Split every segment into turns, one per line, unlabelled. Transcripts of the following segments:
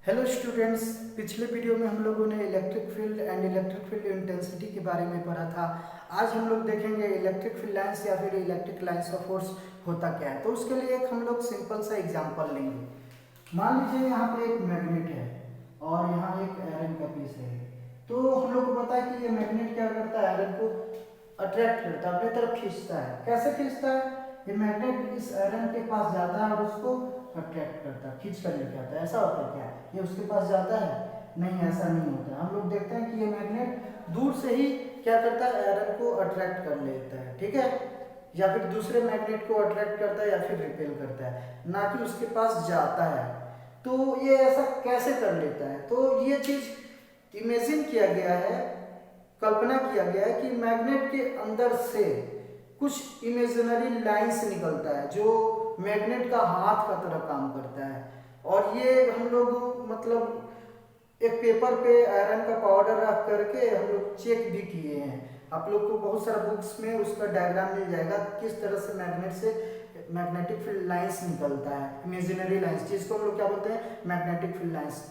Hello students, पिछले video में हम लोगों ने electric field and electric field intensity के बारे में पढ़ा था। आज हम लोग देखेंगे इलेक्ट्रिक फील्ड लाइंस या फिर इलेक्ट्रिक लाइंस ऑफ फोर्स होता क्या है। तो उसके लिए एक हम लोग सिंपल सा एग्जांपल लेंगे। मान लीजिए यहाँ पे एक मैग्नेट है और यहाँ एक आयरन का पीस है। तो हम लोग को पता है कि ये मैग्नेट क्या करता है, आयरन को अट्रैक्ट करता है, अपनी तरफ खींचता है। कैसे खींचता है? ये मैग्नेट इस आयरन के पास जाता है और उसको अट्रैक्ट करता है, खींच कर लेके आता है। ऐसा होता है क्या? ये उसके पास जाता है? नहीं, ऐसा नहीं होता है। हम लोग देखते हैं कि ये मैग्नेट दूर से ही क्या करता है, आयरन को अट्रैक्ट कर लेता है, ठीक है, या फिर दूसरे मैग्नेट को अट्रैक्ट करता है या फिर रिपेल करता है, ना कि उसके पास जाता है। तो ये ऐसा कैसे कर लेता है? तो ये चीज इमेजिन किया गया है, कल्पना किया गया है कि मैग्नेट के अंदर से कुछ इमेजिनरी लाइंस निकलता है जो मैग्नेट का हाथ का तरह काम करता है। और ये हम लोग मतलब एक पेपर पे आयरन का पाउडर रख करके हम लोग चेक भी किए हैं। आप लोग को बहुत सारा बुक्स में उसका डायग्राम मिल जाएगा किस तरह से मैग्नेट से मैग्नेटिक फील्ड लाइंस निकलता है, इमेजिनरी लाइंस, जिसको हम लोग क्या बोलते हैं, मैग्नेटिक फील्ड लाइंस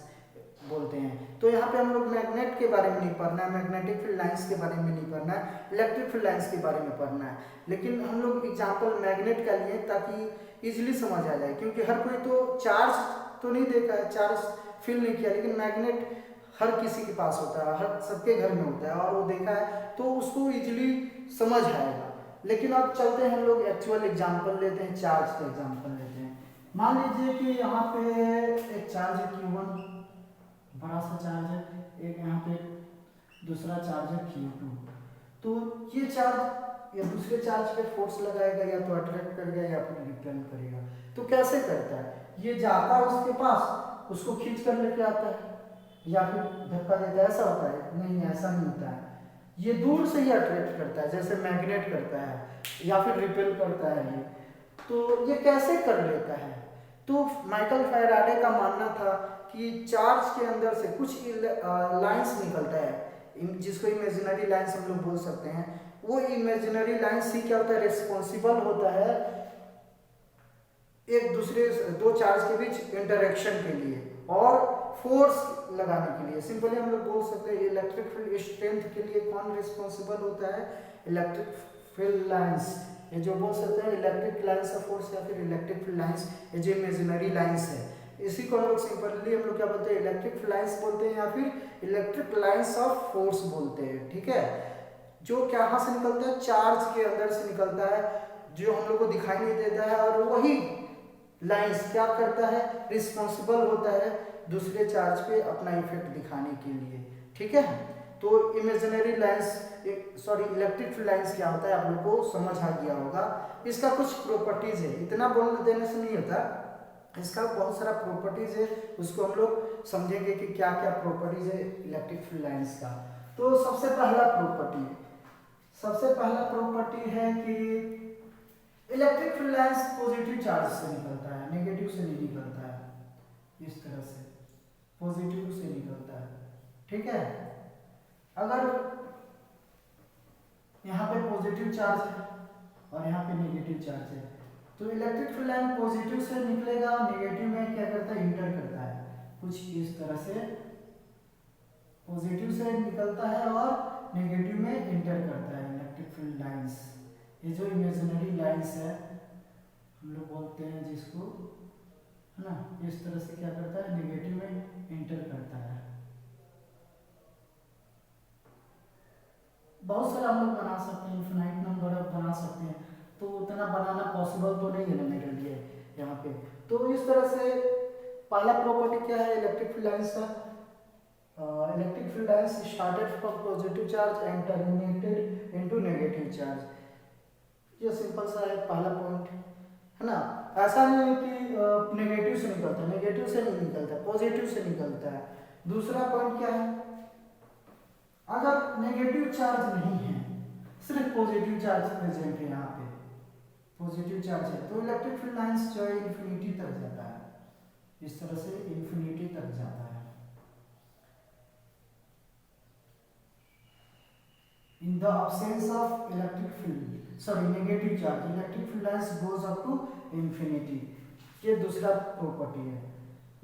बोलते हैं। तो यहाँ पे हम लोग मैग्नेट के बारे में नहीं पढ़ना है, मैग्नेटिक फील्ड लाइंस के बारे में नहीं पढ़ना है, इलेक्ट्रिक फील्ड लाइंस के बारे में पढ़ना है। लेकिन हम लोग एग्जांपल मैग्नेट का लिए ताकि इजीली समझ आ जाए, क्योंकि हर कोई तो चार्ज तो नहीं देखा है, चार्ज फील नहीं किया, लेकिन मैग्नेट हर किसी के पास होता है, हर सबके घर में होता है और वो देखा है तो उसको इजीली समझ आएगा। लेकिन अब चलते हैं हम लोग एक्चुअल एग्जांपल लेते हैं, चार्ज का एग्जांपल लेते हैं। मान लीजिए कि यहाँ पे एक चार्ज है Q1, बड़ा सा चार्ज है, एक यहाँ पे दूसरा चार्ज है Q2। तो ये चार्ज या दूसरे चार्ज पे फोर्स लगाएगा, या तो अट्रैक्ट करेगा या फिर रिपेल करेगा। तो कैसे करता है? ये जाता है उसके पास, उसको खींच कर लेके आता है या फिर धक्का देता है, ऐसा होता है? नहीं, ऐसा नहीं होता है। ये दूर से ही अट्रैक्ट करता है जैसे मैग्नेट करता है, या फिर रिपेल करता है ये। तो ये कैसे कर लेता है? तो माइकल फैराडे का मानना था कि चार्ज के अंदर से कुछ लाइंस निकलता है, जिसको इमेजिनरी लाइंस हम लोग बोल सकते हैं। वो इमेजिनरी लाइंस ही क्या होता है, रिस्पॉन्सिबल होता है एक दूसरे दो चार्ज के बीच इंटरेक्शन के लिए और फोर्स लगाने के लिए। सिंपली हम लोग बोल सकते हैं इलेक्ट्रिक फील्ड स्ट्रेंथ के लिए कौन रिस्पॉन्सिबल होता है, इलेक्ट्रिक फील्ड लाइंस। ये जो बोल सकते हैं इलेक्ट्रिक लाइंस ऑफ फोर्स या फिर इलेक्ट्रिक फील्ड लाइंस, ये जो इमेजिनरी लाइंस है, इसी को हम लोग सिंपली हम लोग क्या बोलते हैं, इलेक्ट्रिक फील्ड लाइंस बोलते हैं या फिर इलेक्ट्रिक लाइंस ऑफ फोर्स बोलते हैं, ठीक है। जो कहाँ से निकलता है, चार्ज के अंदर से निकलता है, जो हम लोग को दिखाई नहीं देता है, और वही लाइंस क्या करता है, रिस्पॉन्सिबल होता है दूसरे चार्ज पे अपना इफेक्ट दिखाने के लिए, ठीक है। तो imaginary lines electric field lines क्या होता है आप लोग को समझ आ गया होगा। इसका कुछ प्रॉपर्टीज है, इतना बोल देने से नहीं होता, इसका बहुत सारा प्रॉपर्टीज है, उसको हम लोग समझेंगे कि क्या क्या प्रॉपर्टीज है इलेक्ट्रिक फील्ड लाइंस का। तो सबसे पहला प्रॉपर्टी है कि electric field lines positive charge से निकलता है, नेगेटिव से नहीं निकलता है। इस तरह से पॉजिटिव से निकलता है, ठीक है। अगर यहाँ पे पॉजिटिव चार्ज है और यहाँ पे नेगेटिव चार्ज है, तो इलेक्ट्रिक फील्ड लाइन पॉजिटिव से निकलेगा, नेगेटिव में क्या करता है, इंटर करता है। कुछ इस तरह से पॉजिटिव से निकलता है और नेगेटिव में इंटर करता है इलेक्ट्रिक फील्ड लाइंस। ये जो इमेजिनरी लाइंस है हम लोग बोलते हैं जिसको, है ना, इस तरह से क्या करता है, नेगेटिव में इंटर करता है। बहुत सारा हम लोग बना सकते हैं, इनफिनाइट नंबर बना सकते हैं, तो उतना बनाना पॉसिबल तो नहीं है ना मेरे लिए यहाँ पे। तो इस तरह से पहला प्रॉपर्टी क्या है इलेक्ट्रिक फील्ड लाइंस का, electric field lines started from positive charge and terminated into negative charge. ये सिंपल सा है पहला पॉइंट, है ना। ऐसा नहीं है कि नेगेटिव से निकलता है, नेगेटिव से नहीं निकलता, पॉजिटिव से निकलता है। दूसरा पॉइंट क्या है, अगर नेगेटिव चार्ज नहीं है, सिर्फ पॉजिटिव चार्ज प्रेजेंट है, यहाँ पे पॉजिटिव चार्ज है, तो इलेक्ट्रिक फील्ड लाइंस जो है इन्फिनिटी तक जाता है, इस तरह से इन्फिनिटी तक जाता है। In the absence of negative charge, electric field lines goes up to infinity। ये दूसरा प्रॉपर्टी है।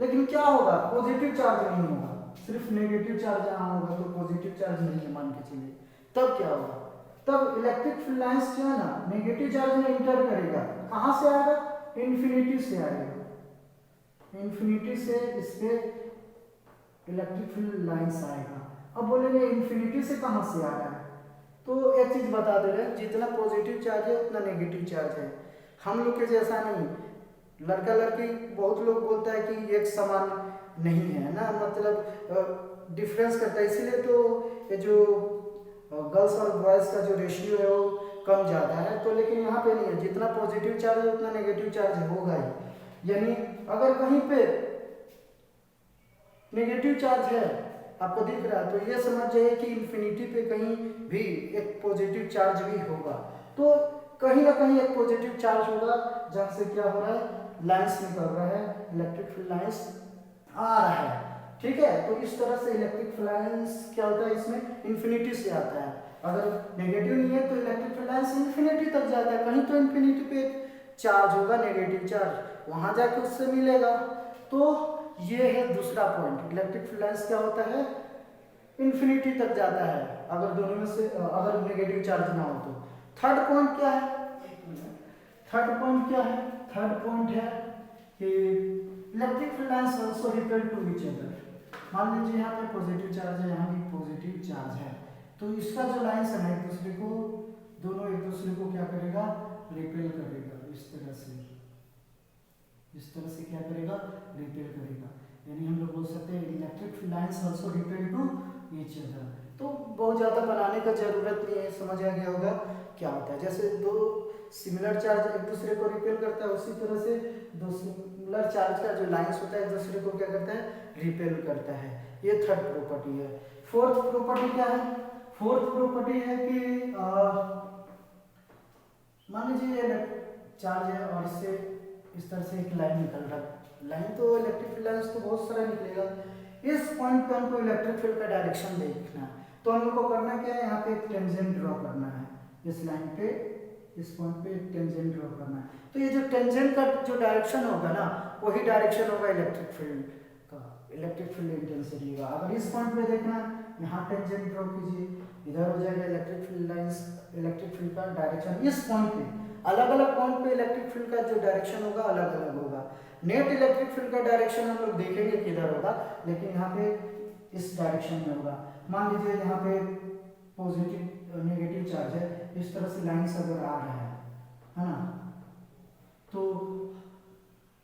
लेकिन क्या होगा, पॉजिटिव चार्ज नहीं होगा, सिर्फ नेगेटिव चार्ज यहाँ होगा, तो पॉजिटिव चार्ज नहीं है मान के चलिए। तब क्या होगा, तब इलेक्ट्रिक फील्ड लाइंस जो है ना नेगेटिव चार्ज में इंटर करेगा, कहाँ से आएगा, इन्फिनिटी से आएगा, इन्फिनिटी से इस पे इलेक्ट्रिक फील्ड लाइंस आएगा। अब बोलेंगे इन्फिनिटी से कहाँ से आ रहा है, तो एक चीज बता दे रहे हैं, जितना पॉजिटिव चार्ज है उतना नेगेटिव चार्ज है। हम लोग के जैसा नहीं, लड़का लड़की बहुत लोग बोलता है कि एक समान नहीं है ना, मतलब डिफरेंस करता है, इसीलिए तो ये जो गर्ल्स और बॉयज का जो रेशियो है वो कम ज़्यादा है। तो लेकिन यहाँ पे नहीं है, जितना पॉजिटिव चार्ज है उतना नेगेटिव चार्ज होगा ही। यानी अगर कहीं पे नेगेटिव चार्ज है आपको दिख रहा है, तो ये समझ जाइए कि इन्फिनिटी पे कहीं भी एक पॉजिटिव चार्ज भी होगा। तो कहीं ना कहीं एक पॉजिटिव चार्ज होगा जहाँ से क्या हो रहा है, लाइंस निकल रहा है, इलेक्ट्रिक फील्ड लाइंस आ रहा है। ठीक है, तो इस तरह से इलेक्ट्रिक फील्ड लाइंस क्या होता है, इसमें इन्फिनिटी से आता है। अगर नेगेटिव नहीं है तो इलेक्ट्रिक फील्ड लाइंस इन्फिनिटी तक जाता है, कहीं तो इन्फिनिटी पे चार्ज होगा, नेगेटिव चार्ज, वहां जाके उससे मिलेगा। तो ये है दूसरा पॉइंट, इलेक्ट्रिक फील्ड लाइंस क्या होता है, इन्फिनिटी तक जाता है अगर दोनों में से अगर नेगेटिव चार्ज ना हो तो। थर्ड पॉइंट क्या है, थर्ड पॉइंट क्या है, थर्ड पॉइंट है कि electric field lines also repel to each other. मान लीजिए यहाँ पे पॉजिटिव चार्ज है, यहाँ भी पॉजिटिव चार्ज है, तो इसका जो लाइंस है ना एक दूसरे को, दोनों एक दूसरे को क्या करेगा, रिपेल करेगा, इस तरह से, इस तरह से क्या करेगा, रिपेल करेगा। यानी हम लोग बोल सकते हैं electric field lines also repel to each other. तो बहुत ज़्यादा बनाने का जरूरत नहीं है, समझ आ गया होगा क्या होता है। जैसे दो सिमिलर चार्ज एक दूसरे को रिपेल करता है, उसी तरह से दो सिमिलर चार्ज का जो लाइंस होता है एक दूसरे को क्या करता है, रिपेल करता है। ये थर्ड प्रॉपर्टी है। फोर्थ प्रॉपर्टी क्या है, फोर्थ प्रॉपर्टी है कि मान लीजिए चार्ज है और इससे इस तरह से एक लाइन निकल रहा है, लाइन तो इलेक्ट्रिक फील्ड लाइंस तो बहुत सारा निकलेगा। इस पॉइंट पे हमको इलेक्ट्रिक फील्ड का डायरेक्शन देखना है, तो हम लोग को करना क्या है, यहाँ पे एक टेंजेंट ड्रॉ करना है, इस लाइन पे, इस पॉइंट पे एक टेंजेंट ड्रॉ करना है। तो ये जो टेंजेंट का जो डायरेक्शन होगा ना, वही डायरेक्शन होगा इलेक्ट्रिक फील्ड का, इलेक्ट्रिक फील्ड इंटेंसिटी का। अगर इस पॉइंट पे देखना है, यहाँ टेंजेंट ड्रॉ कीजिए, इधर हो जाएगा electric field lines, electric field का डायरेक्शन इस पॉइंट पे। अलग अलग पॉइंट पे इलेक्ट्रिक फील्ड का जो डायरेक्शन होगा अलग अलग होगा। नेट इलेक्ट्रिक फील्ड का डायरेक्शन हम लोग देखेंगे किधर होगा, लेकिन यहाँ पे इस डायरेक्शन में होगा। मान लीजिए यहाँ पे पॉजिटिव नेगेटिव चार्ज है, इस तरह से लाइंस अगर आ रहा है ना, तो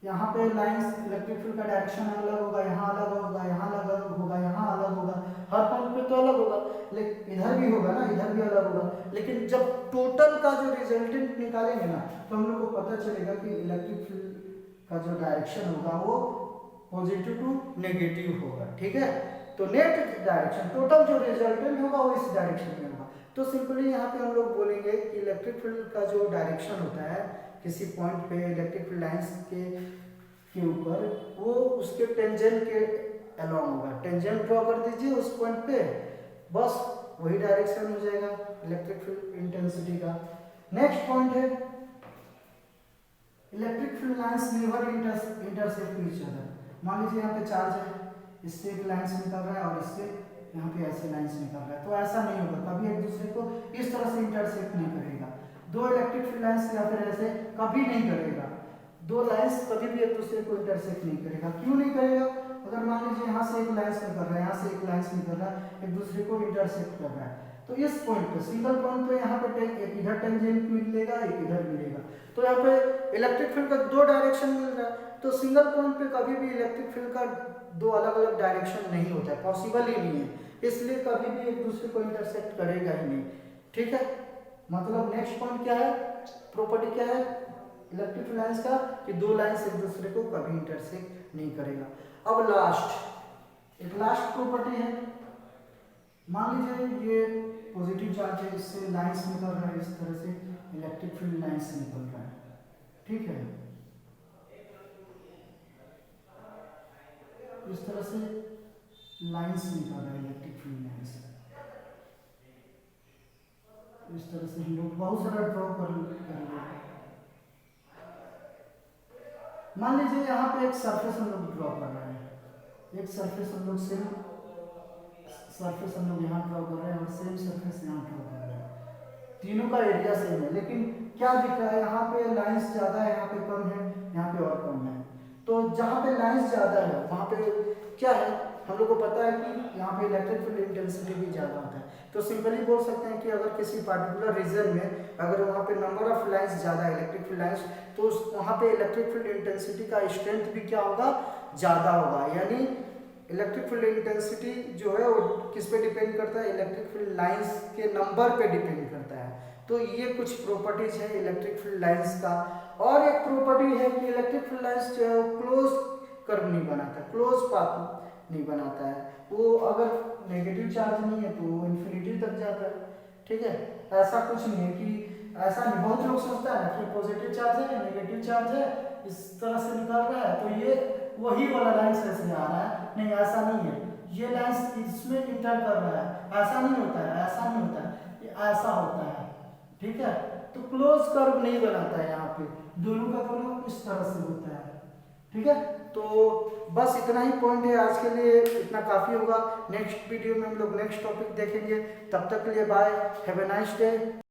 यहाँ पे लाइंस इलेक्ट्रिक फील्ड का डायरेक्शन अलग होगा, यहाँ अलग होगा, यहाँ अलग होगा, यहाँ अलग होगा, हर पॉइंट पे तो अलग होगा, लेकिन इधर भी होगा ना, इधर भी अलग होगा। लेकिन जब टोटल का जो रिजल्टेंट निकालेंगे ना, तो हम लोग को पता चलेगा कि इलेक्ट्रिक फील्ड का जो डायरेक्शन होगा वो पॉजिटिव टू नेगेटिव होगा। ठीक है, तो नेट डायरेक्शन टोटल जो रिजल्टेंट होगा वो इस डायरेक्शन में होगा। तो सिंपली यहाँ पे हम लोग बोलेंगे कि इलेक्ट्रिक फील्ड का जो डायरेक्शन होता है किसी पॉइंट पे इलेक्ट्रिक फील्ड लाइंस के ऊपर, वो उसके टेंजेंट के अलोंग होगा। टेंजेंट ड्रॉ कर दीजिए उस पॉइंट पे, बस वही डायरेक्शन हो जाएगा इलेक्ट्रिक फील्ड इंटेंसिटी का। नेक्स्ट पॉइंट है electric field lines never intersect each other. मान लीजिए यहाँ पे चार्ज है, इससे एक लाइंस निकल रहा है और इससे यहाँ पे ऐसे लाइंस निकल रहा है, तो ऐसा नहीं होगा, कभी एक दूसरे को इस तरह से इंटरसेक्ट नहीं करेगा। दो इलेक्ट्रिक फील्ड लाइंस या फिर ऐसे कभी नहीं करेगा, दो लाइंस कभी भी एक दूसरे को इंटरसेक्ट नहीं करेगा। क्यों नहीं करेगा, अगर मान लीजिए यहाँ से एक लाइंस निकल रहा है, यहाँ से एक लाइंस निकल रहा है, एक दूसरे को इंटरसेक्ट कर रहा है, तो इस पॉइंट पे सिंगल पॉइंट पे यहाँ पे एक इधर टेंजेंट मिलेगा, एक इधर मिलेगा, तो यहाँ पे इलेक्ट्रिक फील्ड का दो डायरेक्शन मिल रहा है। तो सिंगल पॉइंट पे कभी भी इलेक्ट्रिक फील्ड का दो अलग अलग डायरेक्शन नहीं होता है, पॉसिबल ही नहीं है, इसलिए कभी भी एक दूसरे को इंटरसेक्ट करेगा ही नहीं। ठीक है, मतलब नेक्स्ट पॉइंट क्या है, प्रॉपर्टी क्या है इलेक्ट्रिक फील्ड लाइंस का, कि दो लाइंस एक दूसरे को कभी इंटरसेक्ट नहीं करेगा। अब लास्ट एक लास्ट प्रॉपर्टी है, मान लीजिए ये पॉजिटिव चार्ज है, इससे लाइंस निकल रहा है, इस तरह से इलेक्ट्रिक फील्ड लाइंस निकल रहा है। ठीक है, इस तरह से लाइंस निकल रहा है इलेक्ट्रिक फील्ड लाइंस, इस तरह से हम लोग बहुत सारा ड्रॉ करेंगे। मान लीजिए यहाँ पे एक सरफेस हम लोग ड्रॉ कर रहे हैं, एक सरफेस हम लोग सेम सरफेस हम लोग यहाँ ड्रॉ कर रहे हैं और सेम सरफेस यहाँ ड्रॉ कर रहे हैं, तीनों का एरिया सेम है, लेकिन क्या दिख रहा है यहाँ पे लाइंस ज़्यादा है, यहाँ पे कम है, यहाँ पे और कम है। तो जहाँ पे लाइंस ज़्यादा है वहाँ पे क्या है, हम लोग को पता है कि यहाँ पे इलेक्ट्रिक फील्ड इंटेंसिटी भी ज़्यादा होता है। तो सिंपली बोल सकते हैं कि अगर किसी पार्टिकुलर रीजन में अगर वहाँ पे नंबर ऑफ लाइंस ज़्यादा है, इलेक्ट्रिक फील्ड लाइंस, तो वहाँ पे इलेक्ट्रिक फील्ड इंटेंसिटी का स्ट्रेंथ भी क्या होगा, ज़्यादा होगा। यानी इलेक्ट्रिक फील्ड इंटेंसिटी जो है वो किस पे डिपेंड करता है, इलेक्ट्रिक फील्ड लाइंस के नंबर पे डिपेंड करता है। तो ये कुछ प्रॉपर्टीज है इलेक्ट्रिक फील्ड लाइंस का। और एक प्रॉपर्टी है कि इलेक्ट्रिक फील्ड लाइंस जो है वो क्लोज कर्व नहीं बनाता, क्लोज पाथ नहीं बनाता है। वो अगर नेगेटिव चार्ज नहीं है तो वो इन्फिनिटी तक जाता है, ठीक है। ऐसा कुछ नहीं है कि ऐसा नहीं, बहुत लोग सोचता है ना कि पॉजिटिव चार्ज है नेगेटिव चार्ज है इस तरह से निकल रहा है तो ये वही वाला लाइंस ऐसे आ रहा है, नहीं ऐसा नहीं है, ये लाइंस इसमें इंटर कर रहा है, ऐसा नहीं होता है, ऐसा नहीं होता है, ये ऐसा होता है, ठीक है। तो क्लोज कर्व नहीं बनाता है, यहाँ पे दोनों का कर्व इस तरह से होता है, ठीक है। तो बस इतना ही पॉइंट है आज के लिए, इतना काफी होगा। नेक्स्ट वीडियो में हम लोग नेक्स्ट टॉपिक देखेंगे, तब तक के लिए bye, have a nice day.